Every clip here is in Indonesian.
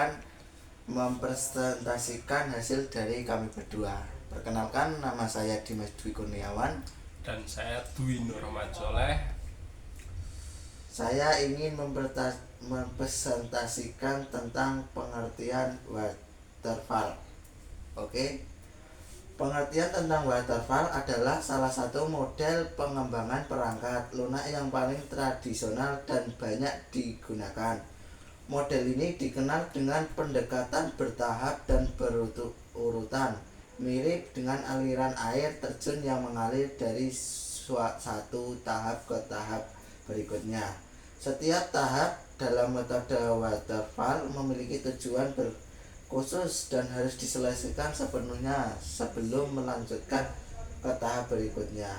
akan mempresentasikan hasil dari kami berdua. Perkenalkan, nama saya Dimas Dwi Kurniawan. Dan saya Dwi Nurahmat Soleh. Saya ingin mempresentasikan tentang pengertian waterfall. Oke. Pengertian tentang waterfall adalah salah satu model pengembangan perangkat lunak yang paling tradisional dan banyak digunakan. Model ini dikenal dengan pendekatan bertahap dan berurutan, mirip dengan aliran air terjun yang mengalir dari satu tahap ke tahap berikutnya. Setiap tahap dalam metode waterfall memiliki tujuan khusus dan harus diselesaikan sepenuhnya sebelum melanjutkan ke tahap berikutnya.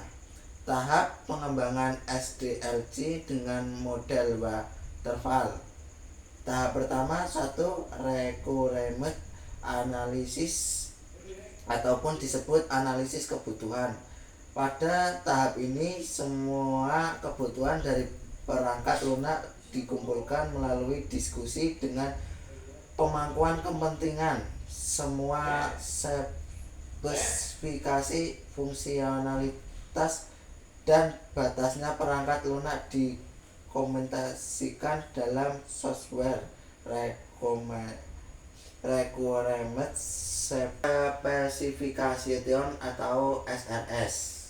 Tahap pengembangan SDLC dengan model waterfall. Tahap pertama, requirement analysis ataupun disebut analisis kebutuhan. Pada tahap ini semua kebutuhan dari perangkat lunak dikumpulkan melalui diskusi dengan pemangkuan kepentingan. Semua spesifikasi fungsionalitas dan batasnya perangkat lunak dikomunikasikan dalam software requirement specification atau SRS.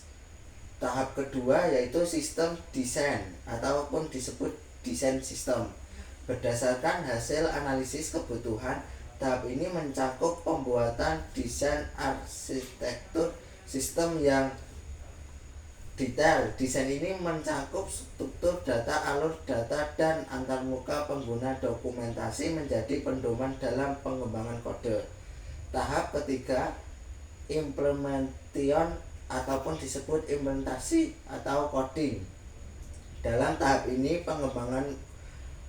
Tahap kedua yaitu sistem desain ataupun disebut desain sistem. Berdasarkan hasil analisis kebutuhan, tahap ini mencakup pembuatan desain arsitektur sistem yang detail. Desain ini mencakup struktur data, alur data, dan antarmuka pengguna. Dokumentasi menjadi pedoman dalam pengembangan kode. Tahap ketiga, implementation ataupun disebut implementasi atau coding. Dalam tahap ini pengembangan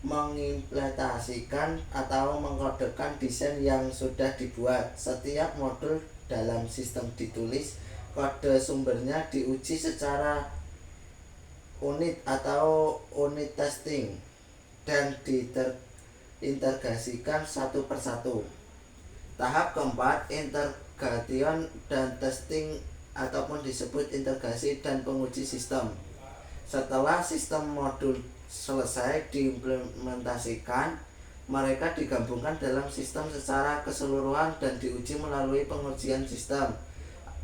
mengimplementasikan atau mengkodekan desain yang sudah dibuat. Setiap modul dalam sistem ditulis, kode sumbernya diuji secara unit atau unit testing dan diintegrasikan satu persatu. Tahap keempat, integration dan testing ataupun disebut integrasi dan penguji sistem. Setelah sistem modul selesai diimplementasikan, mereka digabungkan dalam sistem secara keseluruhan dan diuji melalui pengujian sistem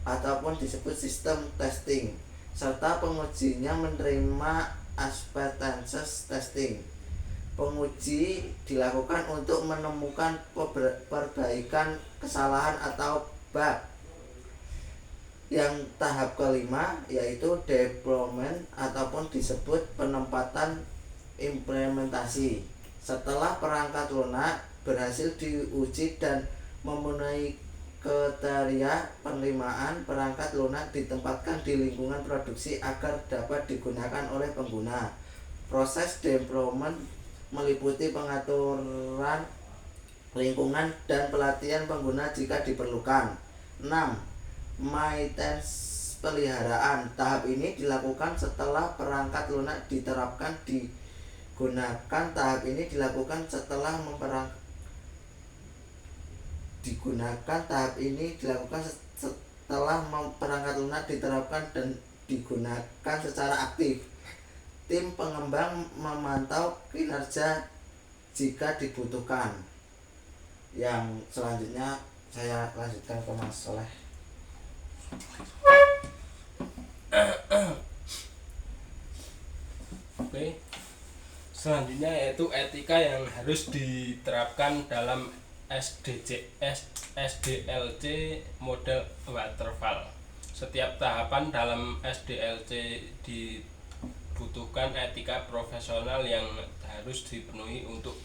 ataupun disebut sistem testing, serta pengujinya menerima acceptance testing. Penguji dilakukan untuk menemukan perbaikan kesalahan atau bug. Yang tahap kelima yaitu deployment ataupun disebut penempatan implementasi. Setelah perangkat lunak berhasil diuji dan memenuhi kriteria penerimaan, perangkat lunak ditempatkan di lingkungan produksi agar dapat digunakan oleh pengguna. Proses deployment meliputi pengaturan lingkungan dan pelatihan pengguna jika diperlukan. 6. Maintenance peliharaan. Tahap ini dilakukan setelah perangkat lunak diterapkan digunakan. Tahap ini dilakukan setelah perangkat lunak diterapkan dan digunakan secara aktif. Tim pengembang memantau kinerja jika dibutuhkan. Yang selanjutnya saya lanjutkan ke Mas Soleh. Oke. Selanjutnya yaitu etika yang harus diterapkan dalam SDLC model waterfall. Setiap tahapan dalam SDLC dibutuhkan etika profesional yang harus dipenuhi untuk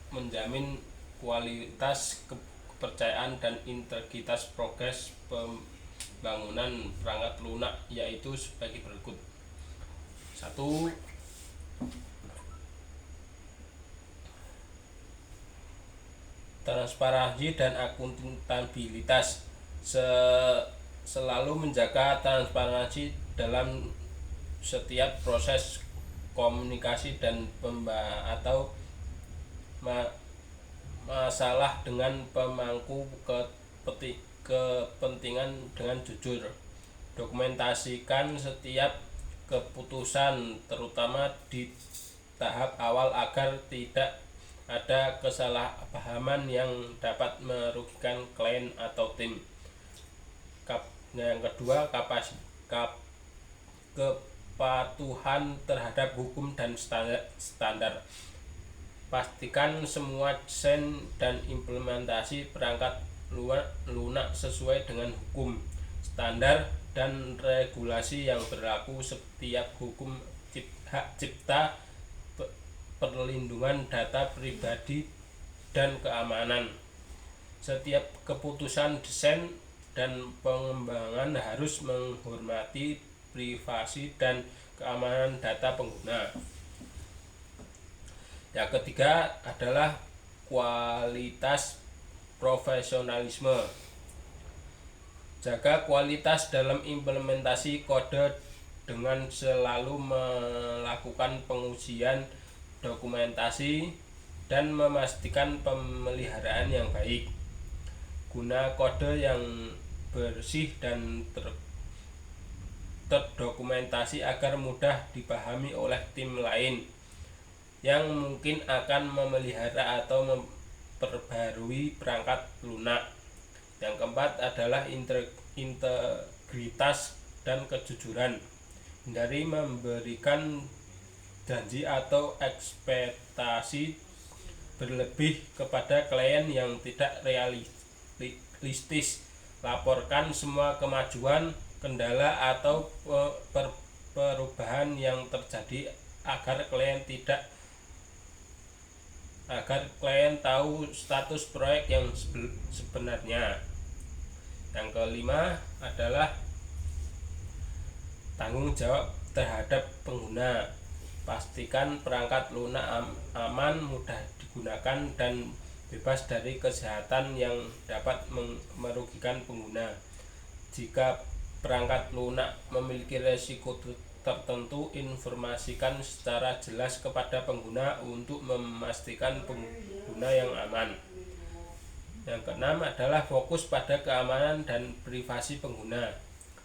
menjamin kualitas, kepercayaan, dan integritas progres pembangunan perangkat lunak, yaitu sebagai berikut. 1. Transparansi dan akuntabilitas. Selalu menjaga transparansi dalam setiap proses komunikasi dan masalah dengan pemangku kepentingan dengan jujur. Dokumentasikan setiap keputusan, terutama di tahap awal agar tidak ada kesalahpahaman yang dapat merugikan klien atau tim. Yang kedua, kepatuhan terhadap hukum dan standar. Pastikan semua desain dan implementasi perangkat lunak sesuai dengan hukum, standar, dan regulasi yang berlaku. Setiap hukum hak cipta, perlindungan data pribadi, dan keamanan. Setiap keputusan desain dan pengembangan harus menghormati privasi dan keamanan data pengguna. Yang ketiga adalah kualitas profesionalisme. Jaga kualitas dalam implementasi kode dengan selalu melakukan pengujian dokumentasi dan memastikan pemeliharaan yang baik. Guna kode yang bersih dan terdokumentasi agar mudah dipahami oleh tim lain yang mungkin akan memelihara atau memperbarui perangkat lunak. Yang keempat adalah integritas dan kejujuran. Hindari memberikan janji atau ekspektasi berlebih kepada klien yang tidak realistis. Laporkan semua kemajuan, kendala, atau perubahan yang terjadi agar klien tahu status proyek yang sebenarnya. Yang kelima adalah tanggung jawab terhadap pengguna. Pastikan perangkat lunak aman, mudah digunakan, dan bebas dari kejahatan yang dapat merugikan pengguna. Jika perangkat lunak memiliki resiko tertentu, informasikan secara jelas kepada pengguna untuk memastikan pengguna yang aman. Yang keenam adalah fokus pada keamanan dan privasi pengguna.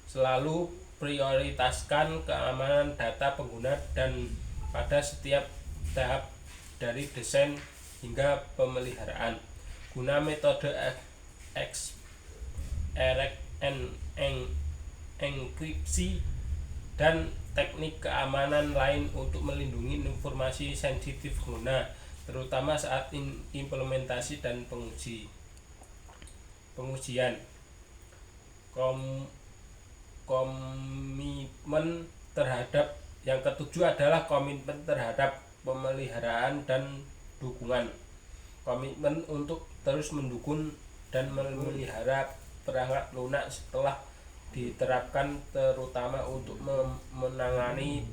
Selalu prioritaskan keamanan data pengguna dan pada setiap tahap dari desain hingga pemeliharaan. Guna metode enkripsi dan teknik keamanan lain untuk melindungi informasi sensitif pengguna, terutama saat implementasi dan pengujian. Komitmen terhadap yang ketujuh adalah komitmen terhadap pemeliharaan dan dukungan. Komitmen untuk terus mendukung dan memelihara perangkat lunak setelah diterapkan, terutama untuk menangani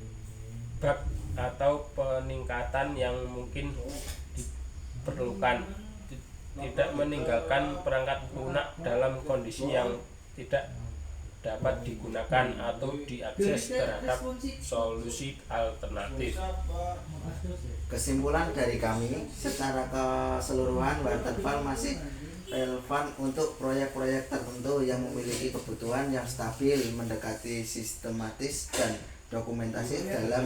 bug atau peningkatan yang mungkin diperlukan. Tidak meninggalkan perangkat lunak dalam kondisi yang tidak dapat digunakan atau diakses terhadap solusi alternatif. Kesimpulan dari kami, secara keseluruhan waterfall masih relevan untuk proyek-proyek tertentu yang memiliki kebutuhan yang stabil, mendekati sistematis dan dokumentasi dalam.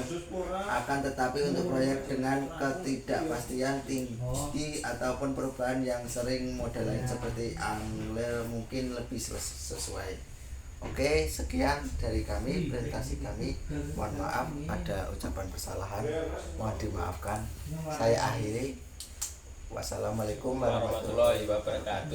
Akan tetapi untuk proyek dengan ketidakpastian tinggi ataupun perubahan yang sering model lain seperti Angler mungkin lebih sesuai. Oke, sekian dari kami, presentasi kami. Mohon maaf ada ucapan kesalahan, mohon dimaafkan. Saya akhiri. Wassalamualaikum warahmatullahi wabarakatuh.